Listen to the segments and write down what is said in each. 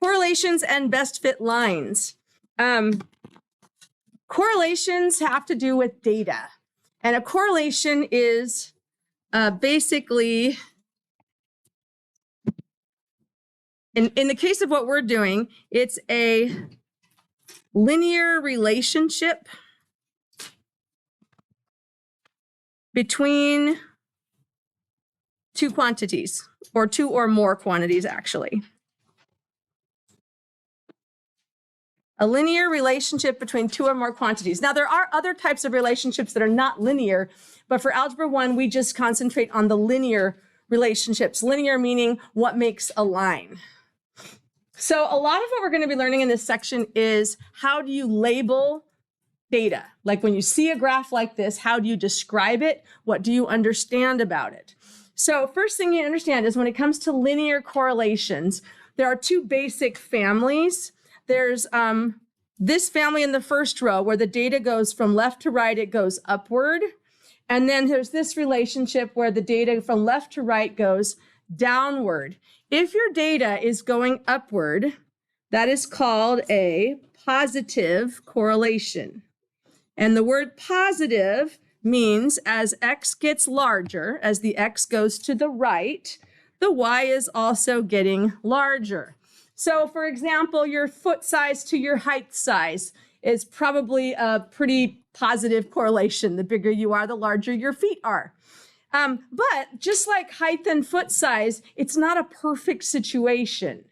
Correlations and best fit lines. Correlations have to do with data. And a correlation is basically, in the case of what we're doing, it's a linear relationship between two quantities, or two or more quantities, actually. A linear relationship between two or more quantities. Now, there are other types of relationships that are not linear, but for Algebra 1, we just concentrate on the linear relationships. Linear meaning what makes a line. So a lot of what we're going to be learning in this section is how do you label data? Like when you see a graph like this, how do you describe it? What do you understand about it? So first thing you understand is when it comes to linear correlations, there are two basic families. There's this family in the first row where the data goes from left to right, it goes upward. And then there's this relationship where the data from left to right goes downward. If your data is going upward, that is called a positive correlation. And the word positive means as x gets larger, as the x goes to the right, the y is also getting larger. So for example, your foot size to your height size is probably a pretty positive correlation. The bigger you are, the larger your feet are. But just like height and foot size, it's not a perfect situation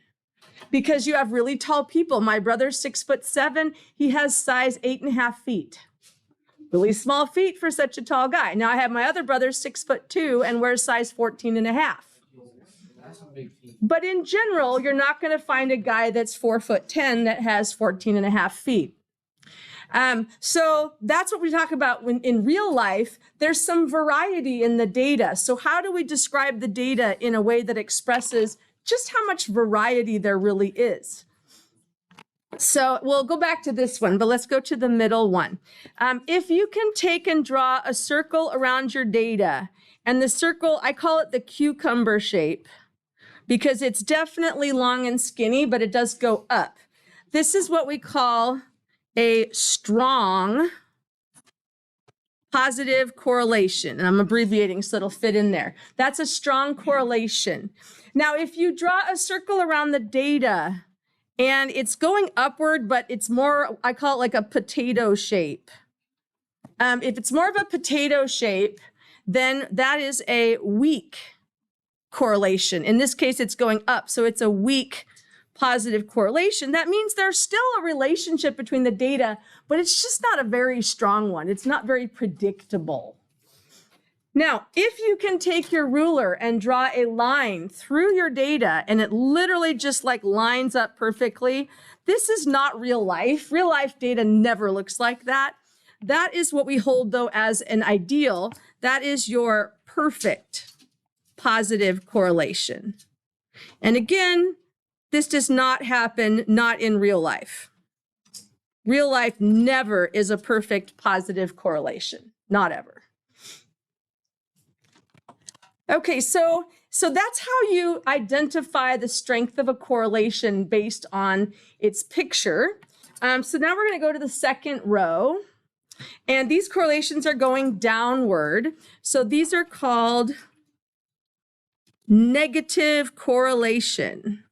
because you have really tall people. My brother's 6'7". He has size 8.5 feet. Really small feet for such a tall guy. Now I have my other brother, 6'2", and wears size 14.5. But in general, you're not going to find a guy that's 4'10" that has 14.5 feet. So that's what we talk about when in real life, there's some variety in the data. So how do we describe the data in a way that expresses just how much variety there really is? So we'll go back to this one, but let's go to the middle one. If you can take and draw a circle around your data, and the circle, I call it the cucumber shape, because it's definitely long and skinny, but it does go up. This is what we call a strong positive correlation. And I'm abbreviating so it'll fit in there. That's a strong correlation. Now, if you draw a circle around the data and it's going upward, but it's more, I call it like a potato shape. If it's more of a potato shape, then that is a weak correlation. In this case, it's going up, so it's a weak positive correlation. That means there's still a relationship between the data, but it's just not a very strong one. It's not very predictable. Now, if you can take your ruler and draw a line through your data and it literally just like lines up perfectly, this is not real life. Real life data never looks like that. That is what we hold though as an ideal. That is your perfect positive correlation. And again, this does not happen, not in real life. Real life never is a perfect positive correlation, not ever. Okay, so that's how you identify the strength of a correlation based on its picture. So now we're going to go to the second row. And these correlations are going downward. So these are called negative correlation.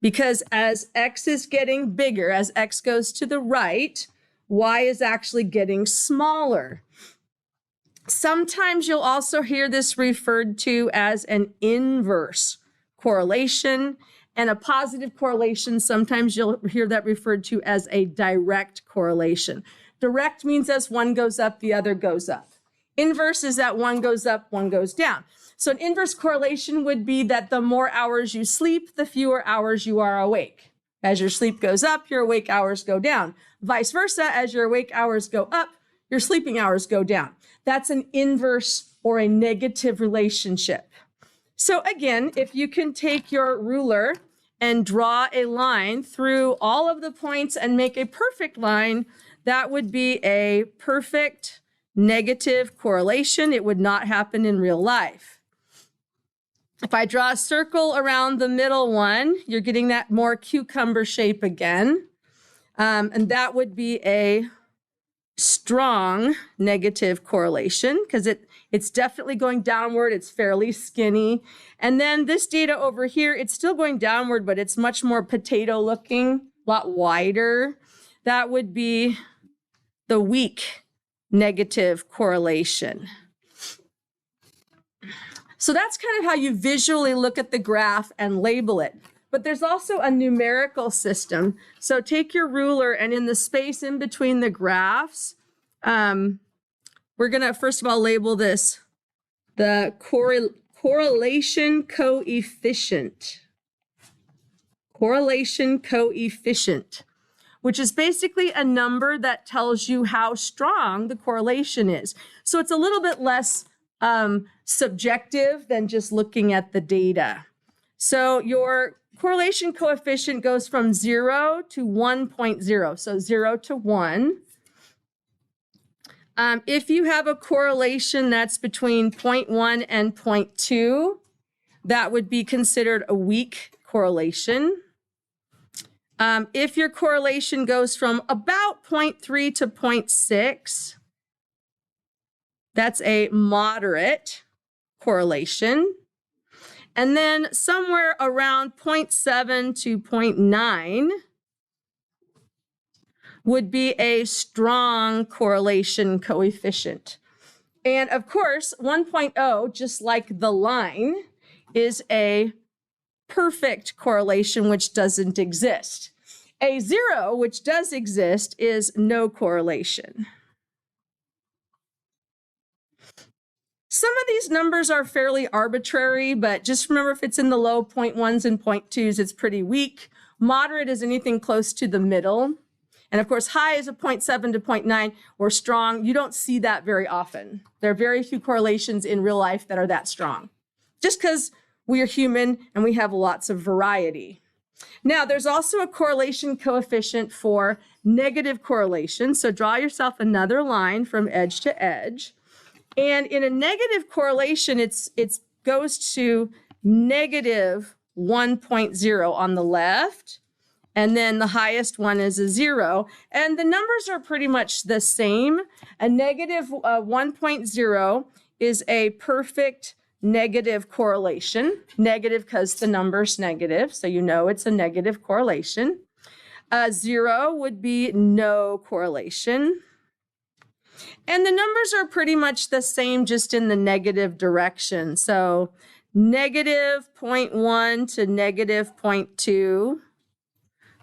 Because as x is getting bigger, as x goes to the right, y is actually getting smaller. Sometimes you'll also hear this referred to as an inverse correlation, and a positive correlation, sometimes you'll hear that referred to as a direct correlation. Direct means as one goes up, the other goes up. Inverse is that one goes up, one goes down. So an inverse correlation would be that the more hours you sleep, the fewer hours you are awake. As your sleep goes up, your awake hours go down. Vice versa, as your awake hours go up, your sleeping hours go down. That's an inverse or a negative relationship. So again, if you can take your ruler and draw a line through all of the points and make a perfect line, that would be a perfect negative correlation. It would not happen in real life. If I draw a circle around the middle one, you're getting that more cucumber shape again. And that would be a strong negative correlation because it's definitely going downward. It's fairly skinny. And then this data over here, it's still going downward, but it's much more potato looking, a lot wider. That would be the weak negative correlation. So that's kind of how you visually look at the graph and label it. But there's also a numerical system. So take your ruler and in the space in between the graphs, we're going to first of all label this the correlation coefficient. Correlation coefficient, which is basically a number that tells you how strong the correlation is. So it's a little bit less subjective than just looking at the data. So your correlation coefficient goes from 0 to 1.0, so 0 to 1. If you have a correlation that's between 0.1 and 0.2, that would be considered a weak correlation. If your correlation goes from about 0.3 to 0.6, that's a moderate correlation. And then somewhere around 0.7 to 0.9 would be a strong correlation coefficient. And of course, 1.0, just like the line, is a perfect correlation, which doesn't exist. A 0, which does exist, is no correlation. Some of these numbers are fairly arbitrary, but just remember if it's in the low 0.1s and 0.2s, it's pretty weak. Moderate is anything close to the middle. And of course, high is a 0.7 to 0.9 or strong. You don't see that very often. There are very few correlations in real life that are that strong, just because we are human and we have lots of variety. Now, there's also a correlation coefficient for negative correlation. So draw yourself another line from edge to edge. And in a negative correlation, it goes to negative 1.0 on the left. And then the highest one is a 0. And the numbers are pretty much the same. A negative 1.0 is a perfect negative correlation. Negative because the number's negative, so you know it's a negative correlation. 0 would be no correlation. And the numbers are pretty much the same, just in the negative direction. So negative 0.1 to negative 0.2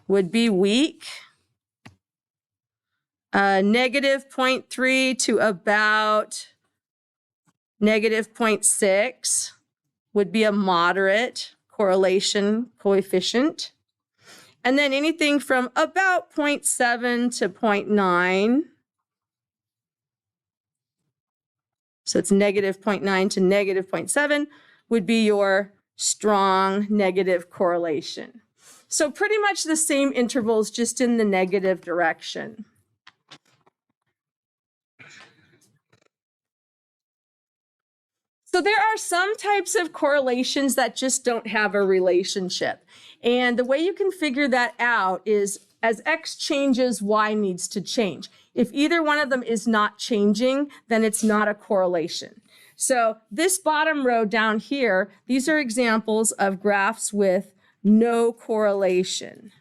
would be weak. Negative 0.3 to about negative 0.6 would be a moderate correlation coefficient. And then anything from about 0.7 to 0.9, so it's negative 0.9 to negative 0.7, would be your strong negative correlation. So pretty much the same intervals, just in the negative direction. So there are some types of correlations that just don't have a relationship. And the way you can figure that out is as X changes, Y needs to change. If either one of them is not changing, then it's not a correlation. So this bottom row down here, these are examples of graphs with no correlation.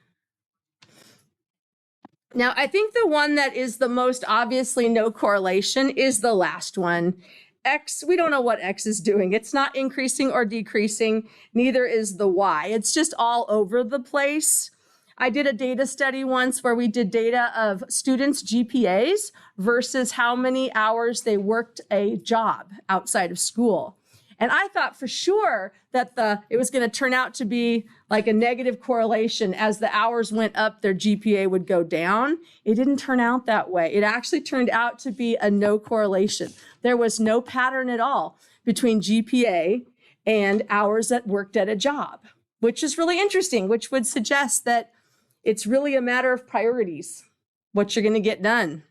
Now, I think the one that is the most obviously no correlation is the last one. X, we don't know what X is doing. It's not increasing or decreasing, neither is the Y. It's just all over the place. I did a data study once where we did data of students' GPAs versus how many hours they worked a job outside of school. And I thought for sure that it was going to turn out to be like a negative correlation. As the hours went up, their GPA would go down. It didn't turn out that way. It actually turned out to be a no correlation. There was no pattern at all between GPA and hours that worked at a job, which is really interesting, which would suggest that it's really a matter of priorities, what you're going to get done.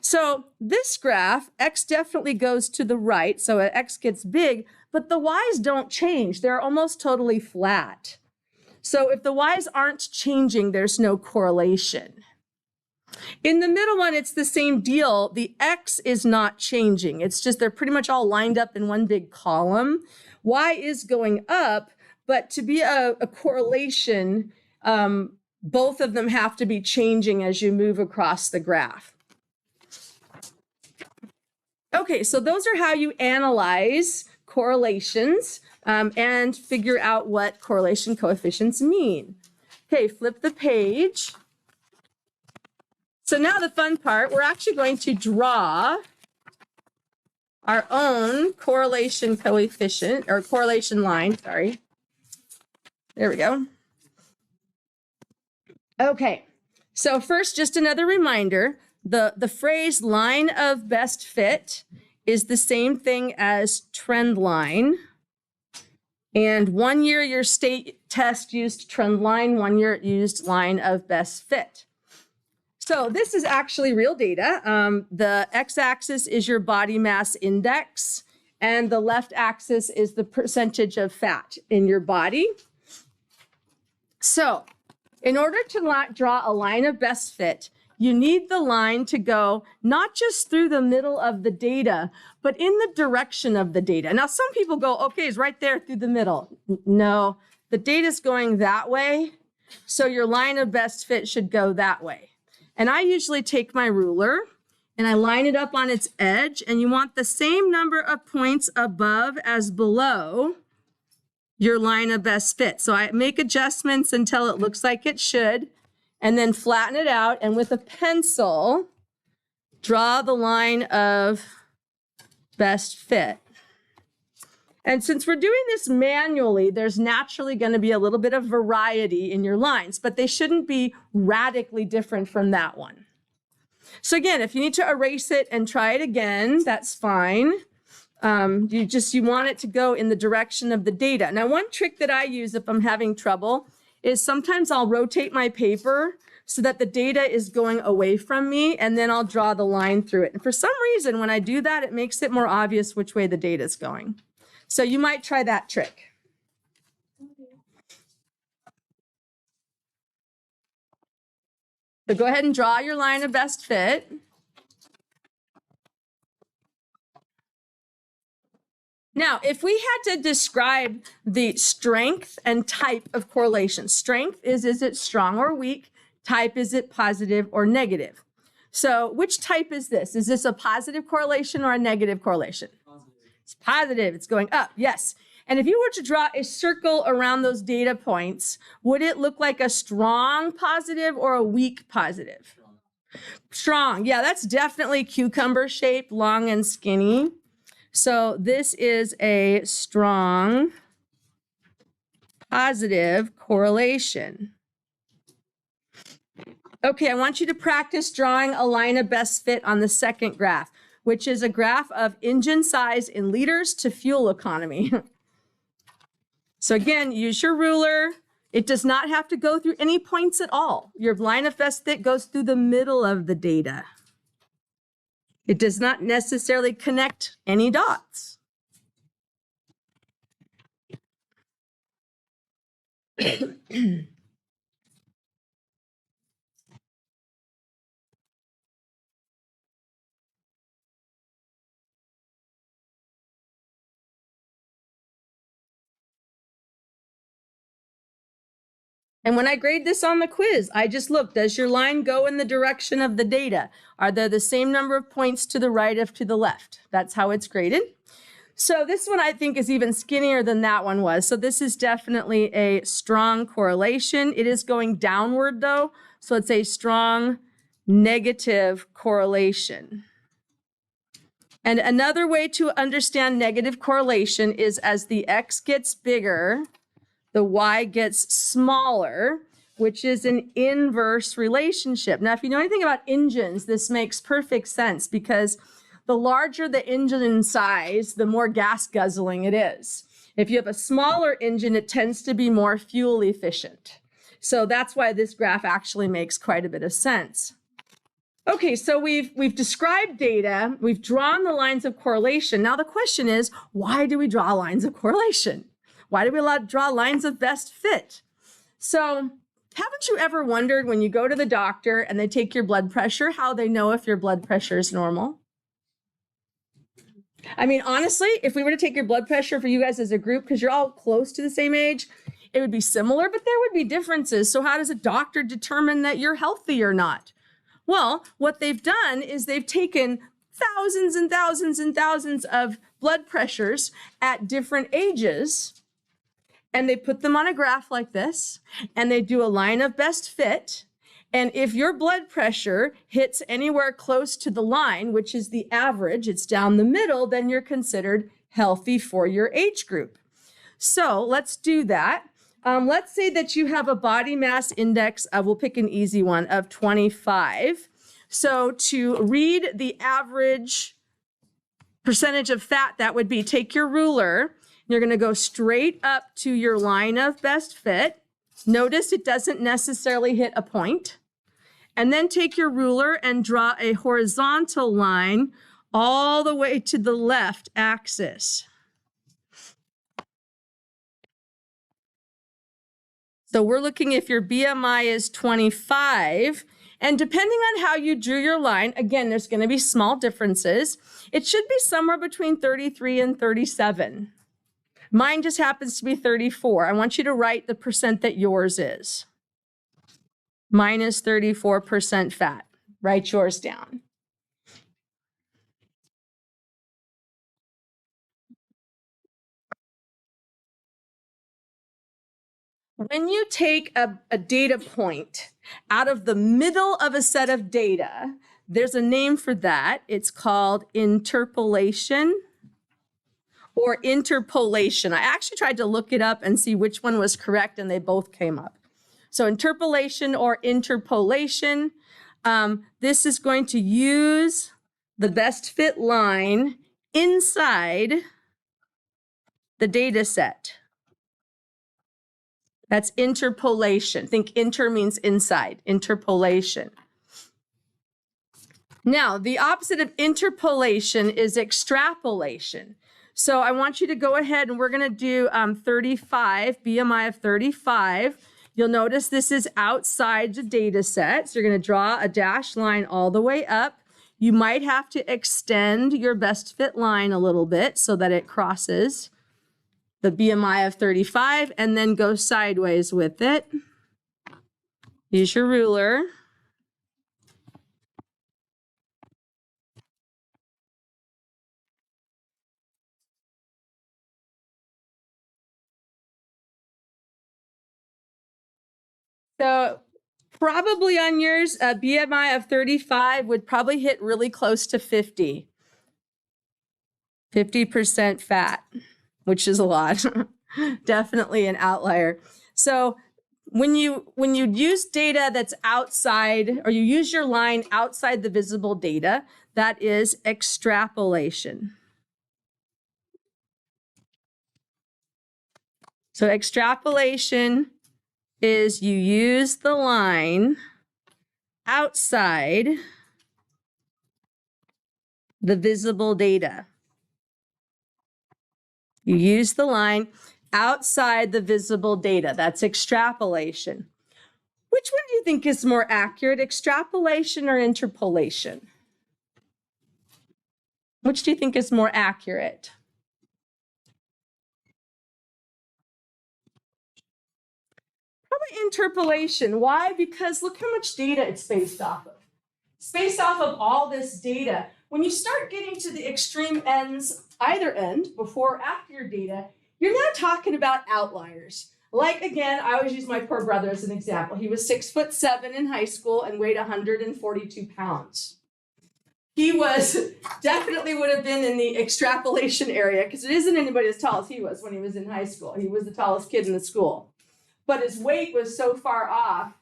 So this graph, X definitely goes to the right. So X gets big, but the y's don't change. They're almost totally flat. So if the y's aren't changing, there's no correlation. In the middle one, it's the same deal. The x is not changing. It's just they're pretty much all lined up in one big column. Y is going up, but to be a correlation, both of them have to be changing as you move across the graph. Okay, so those are how you analyze correlations and figure out what correlation coefficients mean. Okay, flip the page. So now the fun part, we're actually going to draw our own correlation coefficient, or correlation line, sorry. There we go. Okay, so first, just another reminder, the phrase line of best fit is the same thing as trend line. And 1 year your state test used trend line, 1 year it used line of best fit. So this is actually real data. The x-axis is your body mass index, and the left axis is the percentage of fat in your body. So in order to draw a line of best fit, you need the line to go not just through the middle of the data, but in the direction of the data. Now, some people go, okay, it's right there through the middle. No, the data's going that way, so your line of best fit should go that way. And I usually take my ruler and I line it up on its edge, and you want the same number of points above as below your line of best fit. So I make adjustments until it looks like it should, and then flatten it out, and with a pencil, draw the line of best fit. And since we're doing this manually, there's naturally going to be a little bit of variety in your lines, but they shouldn't be radically different from that one. So again, if you need to erase it and try it again, that's fine. You want it to go in the direction of the data. Now, one trick that I use if I'm having trouble is sometimes I'll rotate my paper so that the data is going away from me, and then I'll draw the line through it. And for some reason, when I do that, it makes it more obvious which way the data is going. So you might try that trick. So go ahead and draw your line of best fit. Now, if we had to describe the strength and type of correlation, strength is it strong or weak? Type, is it positive or negative? So which type is this? Is this a positive correlation or a negative correlation? Positive. It's positive, it's going up, yes. And if you were to draw a circle around those data points, would it look like a strong positive or a weak positive? Strong, yeah, that's definitely cucumber shaped, long and skinny. So this is a strong positive correlation. Okay, I want you to practice drawing a line of best fit on the second graph, which is a graph of engine size in liters to fuel economy. So again, use your ruler. It does not have to go through any points at all. Your line of best fit goes through the middle of the data. It does not necessarily connect any dots. And when I grade this on the quiz, I just look, does your line go in the direction of the data? Are there the same number of points to the right of to the left? That's how it's graded. So this one I think is even skinnier than that one was. So this is definitely a strong correlation. It is going downward though. So it's a strong negative correlation. And another way to understand negative correlation is as the X gets bigger, the Y gets smaller, which is an inverse relationship. Now, if you know anything about engines, this makes perfect sense because the larger the engine size, the more gas guzzling it is. If you have a smaller engine, it tends to be more fuel efficient. So that's why this graph actually makes quite a bit of sense. Okay, so we've described data, we've drawn the lines of correlation. Now the question is, why do we draw lines of correlation? Why do we draw lines of best fit? So haven't you ever wondered when you go to the doctor and they take your blood pressure, how they know if your blood pressure is normal? I mean, honestly, if we were to take your blood pressure for you guys as a group, because you're all close to the same age, it would be similar, but there would be differences. So how does a doctor determine that you're healthy or not? Well, what they've done is they've taken thousands and thousands and thousands of blood pressures at different ages, and they put them on a graph like this, and they do a line of best fit. And if your blood pressure hits anywhere close to the line, which is the average, it's down the middle, then you're considered healthy for your age group. So let's do that. Let's say that you have a body mass index of, we'll pick an easy one, of 25. So to read the average percentage of fat, that would be, take your ruler, you're going to go straight up to your line of best fit. Notice it doesn't necessarily hit a point. And then take your ruler and draw a horizontal line all the way to the left axis. So we're looking if your BMI is 25, and depending on how you drew your line, again, there's going to be small differences. It should be somewhere between 33 and 37. Mine just happens to be 34. I want you to write the percent that yours is. Mine is 34% fat. Write yours down. When you take a data point out of the middle of a set of data, there's a name for that. It's called interpolation or interpolation. I actually tried to look it up and see which one was correct, and they both came up. So interpolation or interpolation, this is going to use the best fit line inside the data set. That's interpolation. Think inter means inside, interpolation. Now, the opposite of interpolation is extrapolation. So I want you to go ahead and we're going to do 35, BMI of 35. You'll notice this is outside the data set. So you're going to draw a dashed line all the way up. You might have to extend your best fit line a little bit so that it crosses the BMI of 35 and then go sideways with it. Use your ruler. So probably on yours, a BMI of 35 would probably hit really close to 50. 50% fat, which is a lot. Definitely an outlier. So when you use data that's outside, or you use your line outside the visible data, that is extrapolation. So extrapolation is you use the line outside the visible data. You use the line outside the visible data. That's extrapolation. Which one do you think is more accurate, extrapolation or interpolation? Which do you think is more accurate? Probably interpolation. Why? Because look how much data it's based off of. It's based off of all this data. When you start getting to the extreme ends, either end, before or after your data, you're now talking about outliers. Like, again, I always use my poor brother as an example. He was 6'7" in high school and weighed 142 pounds. He was definitely would have been in the extrapolation area because it isn't anybody as tall as he was when he was in high school. He was the tallest kid in the school. But his weight was so far off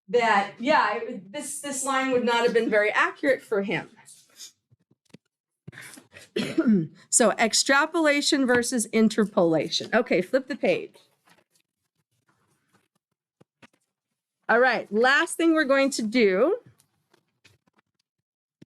that, yeah, this line would not have been very accurate for him. So extrapolation versus interpolation. Okay, flip the page. All right, last thing we're going to do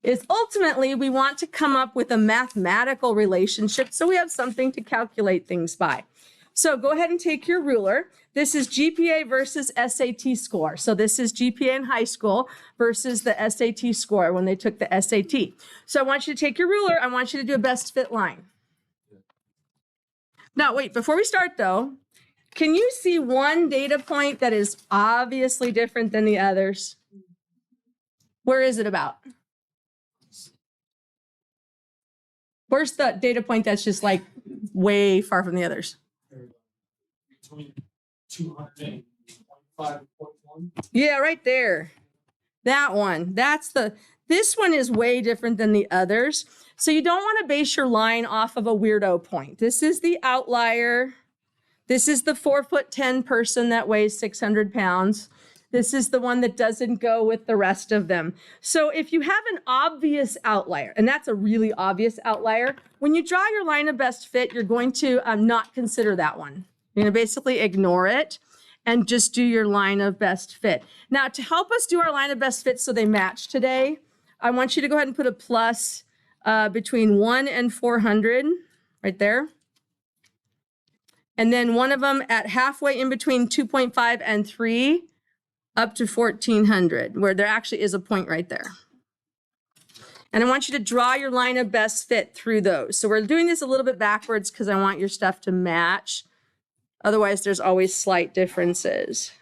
is ultimately we want to come up with a mathematical relationship so we have something to calculate things by. So go ahead and take your ruler. This is GPA versus SAT score. So this is GPA in high school versus the SAT score when they took the SAT. So I want you to take your ruler. I want you to do a best fit line. Now, wait, before we start though, can you see one data point that is obviously different than the others? Where is it about? Where's the data point that's just like way far from the others? Between 225.1. Yeah, right there. That one. This one is way different than the others. So you don't want to base your line off of a weirdo point. This is the outlier. This is the 4'10" person that weighs 600 pounds. This is the one that doesn't go with the rest of them. So if you have an obvious outlier, and that's a really obvious outlier, when you draw your line of best fit, you're going to not consider that one. You're going to basically ignore it and just do your line of best fit. Now, to help us do our line of best fit so they match today, I want you to go ahead and put a plus between 1 and 400 right there. And then one of them at halfway in between 2.5 and 3 up to 1400, where there actually is a point right there. And I want you to draw your line of best fit through those. So we're doing this a little bit backwards because I want your stuff to match. Otherwise, there's always slight differences.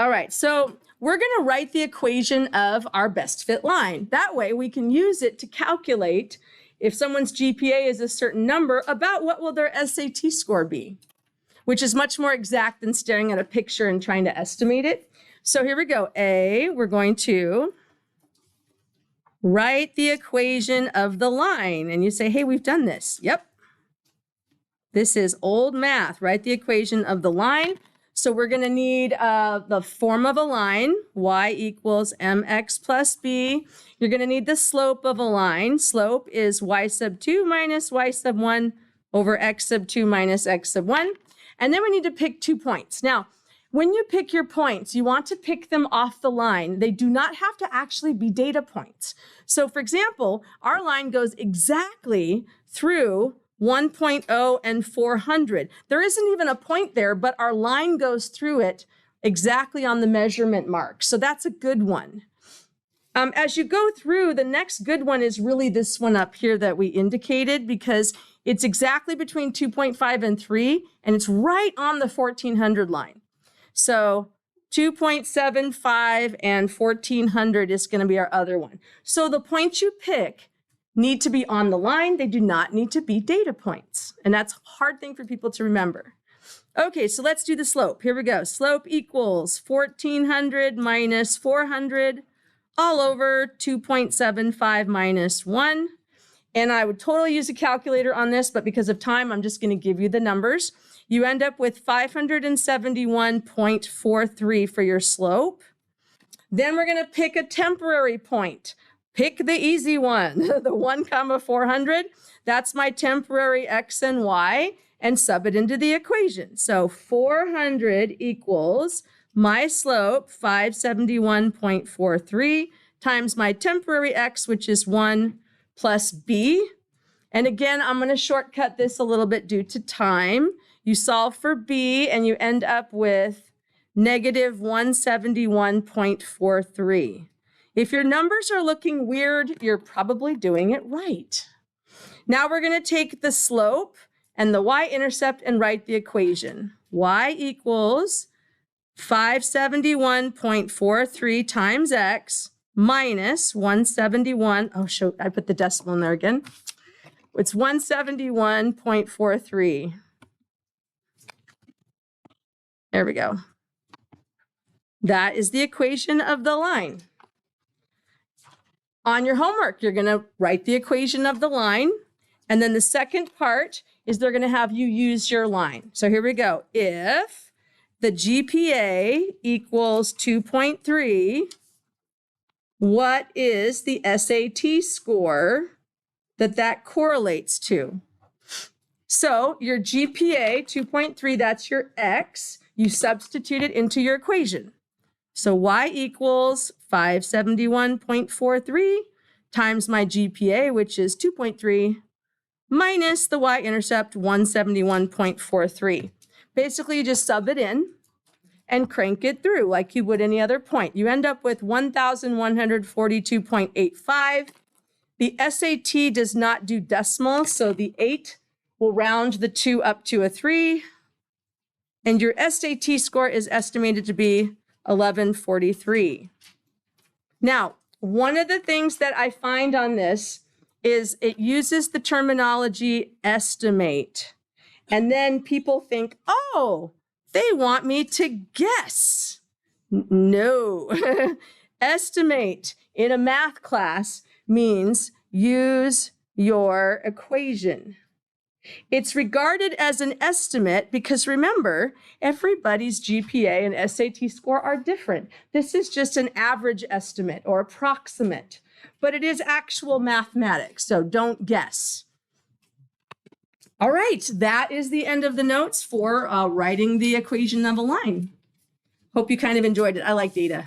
All right, so we're going to write the equation of our best fit line. That way we can use it to calculate if someone's GPA is a certain number, about what will their SAT score be, which is much more exact than staring at a picture and trying to estimate it. So here we go. We're going to write the equation of the line. And you say, hey, we've done this. Yep. This is old math. Write the equation of the line. So we're going to need the form of a line, y equals mx plus b. You're going to need the slope of a line. Slope is y sub 2 minus y sub 1 over x sub 2 minus x sub 1. And then we need to pick 2 points. Now, when you pick your points, you want to pick them off the line. They do not have to actually be data points. So for example, our line goes exactly through 1.0 and 400. There isn't even a point there, but our line goes through it exactly on the measurement mark. So that's a good one. As you go through, the next good one is really this one up here that we indicated, because it's exactly between 2.5 and 3, and it's right on the 1400 line. So 2.75 and 1400 is going to be our other one. So the points you pick need to be on the line. They do not need to be data points. And that's a hard thing for people to remember. Okay, so let's do the slope. Here we go. Slope equals 1400 minus 400 all over 2.75 minus 1. And I would totally use a calculator on this, but because of time, I'm just going to give you the numbers. You end up with 571.43 for your slope. Then we're going to pick a temporary point. Pick the easy one, the 1, 400. That's my temporary x and y, and sub it into the equation. So 400 equals my slope, 571.43, times my temporary x, which is 1 plus b. And again, I'm going to shortcut this a little bit due to time. You solve for b, and you end up with negative 171.43. If your numbers are looking weird, you're probably doing it right. Now we're going to take the slope and the y-intercept and write the equation. Y equals 571.43 times x minus 171. Oh, shoot, I put the decimal in there again. It's 171.43. There we go. That is the equation of the line. On your homework, you're going to write the equation of the line. And then the second part is they're going to have you use your line. So here we go. If the GPA equals 2.3, what is the SAT score that correlates to? So your GPA, 2.3, that's your X. You substitute it into your equation. So y equals 571.43 times my GPA, which is 2.3, minus the y-intercept, 171.43. Basically, you just sub it in and crank it through like you would any other point. You end up with 1,142.85. The SAT does not do decimals, so the 8 will round the 2 up to a 3. And your SAT score is estimated to be 1143. Now, one of the things that I find on this is it uses the terminology estimate. And then people think, oh, they want me to guess. No. Estimate in a math class means use your equation. It's regarded as an estimate because remember, everybody's GPA and SAT score are different. This is just an average estimate or approximate, but it is actual mathematics, so don't guess. All right, that is the end of the notes for writing the equation of a line. Hope you kind of enjoyed it. I like data.